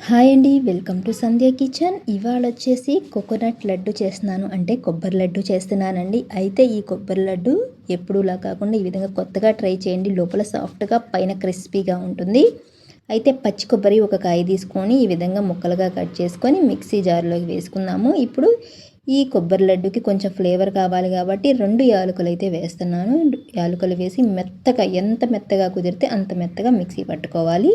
Hi అండి, welcome to Sandhya kitchen. ఇవాళ వచ్చేసి కోకోనట్ లడ్డు చేస్తున్నాను, అంటే కొబ్బరి లడ్డు చేస్తున్నానండి. అయితే ఈ కొబ్బరి లడ్డు ఎప్పుడూలా కాకుండా ఈ విధంగా కొత్తగా ట్రై చేయండి. లోపల సాఫ్ట్గా పైన క్రిస్పీగా ఉంటుంది. అయితే పచ్చి కొబ్బరి ఒక కాయ తీసుకొని ఈ విధంగా ముక్కలుగా కట్ చేసుకొని మిక్సీ జార్లోకి వేసుకుందాము. ఇప్పుడు ఈ కొబ్బరి లడ్డుకి కొంచెం ఫ్లేవర్ కావాలి కాబట్టి 2 యాలకులు అయితే వేస్తున్నాను. యాలకులు వేసి మెత్తగా, ఎంత మెత్తగా కుదిరితే అంత మెత్తగా మిక్సీ పట్టుకోవాలి.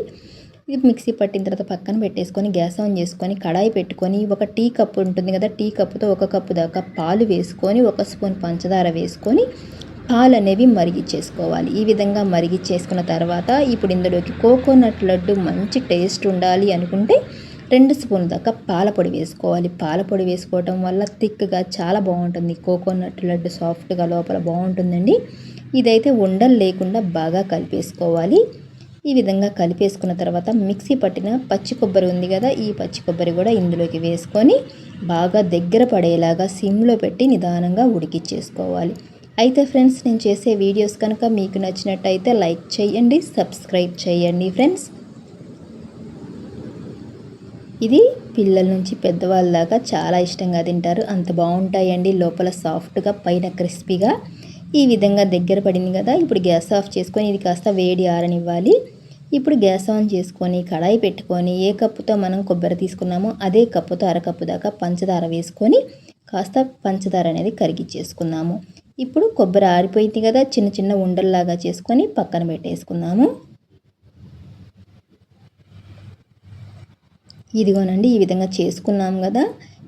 ఇది మిక్సీ పట్టిన తర్వాత పక్కన పెట్టేసుకొని గ్యాస్ ఆన్ చేసుకొని కడాయి పెట్టుకొని ఒక టీ కప్పు ఉంటుంది కదా, టీ కప్పుతో 1 కప్పు దాకా పాలు వేసుకొని 1 స్పూన్ పంచదార వేసుకొని పాలు అనేవి మరిగిచ్చేసుకోవాలి. ఈ విధంగా మరిగిచ్చేసుకున్న తర్వాత ఇప్పుడు ఇందులోకి కోకోనట్ లడ్డు మంచి టేస్ట్ ఉండాలి అనుకుంటే 2 స్పూన్ల దాకా పాల పొడి వేసుకోవాలి. పాల పొడి వేసుకోవటం వల్ల థిక్గా చాలా బాగుంటుంది. కోకోనట్ లడ్డు సాఫ్ట్గా లోపల బాగుంటుందండి. ఇదైతే ఉండలు లేకుండా బాగా కలిపేసుకోవాలి. ఈ విధంగా కలిపేసుకున్న తర్వాత మిక్సీ పట్టిన పచ్చి కొబ్బరి ఉంది కదా, ఈ పచ్చి కొబ్బరి కూడా ఇందులోకి వేసుకొని బాగా దగ్గర పడేలాగా సిమ్లో పెట్టి నిదానంగా ఉడికిచ్చేసుకోవాలి. అయితే ఫ్రెండ్స్, నేను చేసే వీడియోస్ కనుక మీకు నచ్చినట్టయితే లైక్ చేయండి, సబ్స్క్రైబ్ చేయండి ఫ్రెండ్స్. ఇది పిల్లల నుంచి పెద్దవాళ్ళ దాకా చాలా ఇష్టంగా తింటారు, అంత బాగుంటాయండి. లోపల సాఫ్ట్గా పైన క్రిస్పీగా. ఈ విధంగా దగ్గర పడింది కదా, ఇప్పుడు గ్యాస్ ఆఫ్ చేసుకొని ఇది కాస్త వేడి ఆరనివ్వాలి. ఇప్పుడు గ్యాస్ ఆన్ చేసుకొని కడాయి పెట్టుకొని ఏ కప్పుతో మనం కొబ్బరి తీసుకున్నామో అదే కప్పుతో 1/2 కప్పు దాకా పంచదార వేసుకొని కాస్త పంచదార అనేది కరిగిచ్చేసుకుందాము. ఇప్పుడు కొబ్బరి ఆరిపోయింది కదా, చిన్న చిన్న ఉండల్లాగా చేసుకొని పక్కన పెట్టేసుకుందాము. ఇదిగోనండి, ఈ విధంగా చేసుకున్నాం కదా,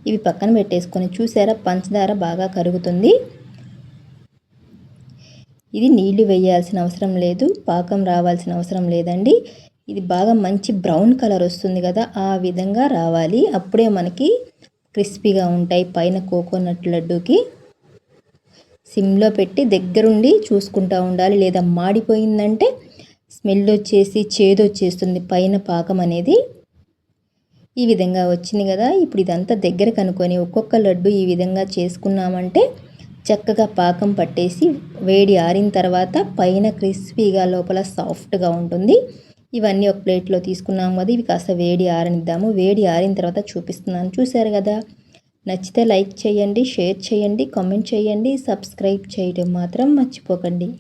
ఇవి పక్కన పెట్టేసుకొని చూసారా పంచదార బాగా కరుగుతుంది. ఇది నీళ్లు వేయాల్సిన అవసరం లేదు, పాకం రావాల్సిన అవసరం లేదండి. ఇది బాగా మంచి బ్రౌన్ కలర్ వస్తుంది కదా, ఆ విధంగా రావాలి. అప్పుడే మనకి క్రిస్పీగా ఉంటాయి పైన కోకోనట్ లడ్డూకి. సిమ్లో పెట్టి దగ్గరుండి చూసుకుంటూ ఉండాలి, లేదా మాడిపోయిందంటే స్మెల్ వచ్చేసి చేదు వచ్చేస్తుంది పైన పాకం అనేది. ఈ విధంగా వచ్చింది కదా, ఇప్పుడు ఇదంతా దగ్గర కనుక్కొని ఒక్కొక్క లడ్డు ఈ విధంగా చేసుకున్నామంటే చక్కగా పాకం పట్టేసి వేడి ఆరిన తర్వాత పైన క్రిస్పీగా లోపల సాఫ్ట్గా ఉంటుంది. ఇవన్నీ ఒక ప్లేట్లో తీసుకున్నాము కదా, ఇవి కాస్త వేడి ఆరనిద్దాము. వేడి ఆరిన తర్వాత చూపిస్తున్నాను, చూశారు కదా. నచ్చితే లైక్ చేయండి, షేర్ చేయండి, కామెంట్ చేయండి, సబ్స్క్రైబ్ చేయడం మాత్రం మర్చిపోకండి.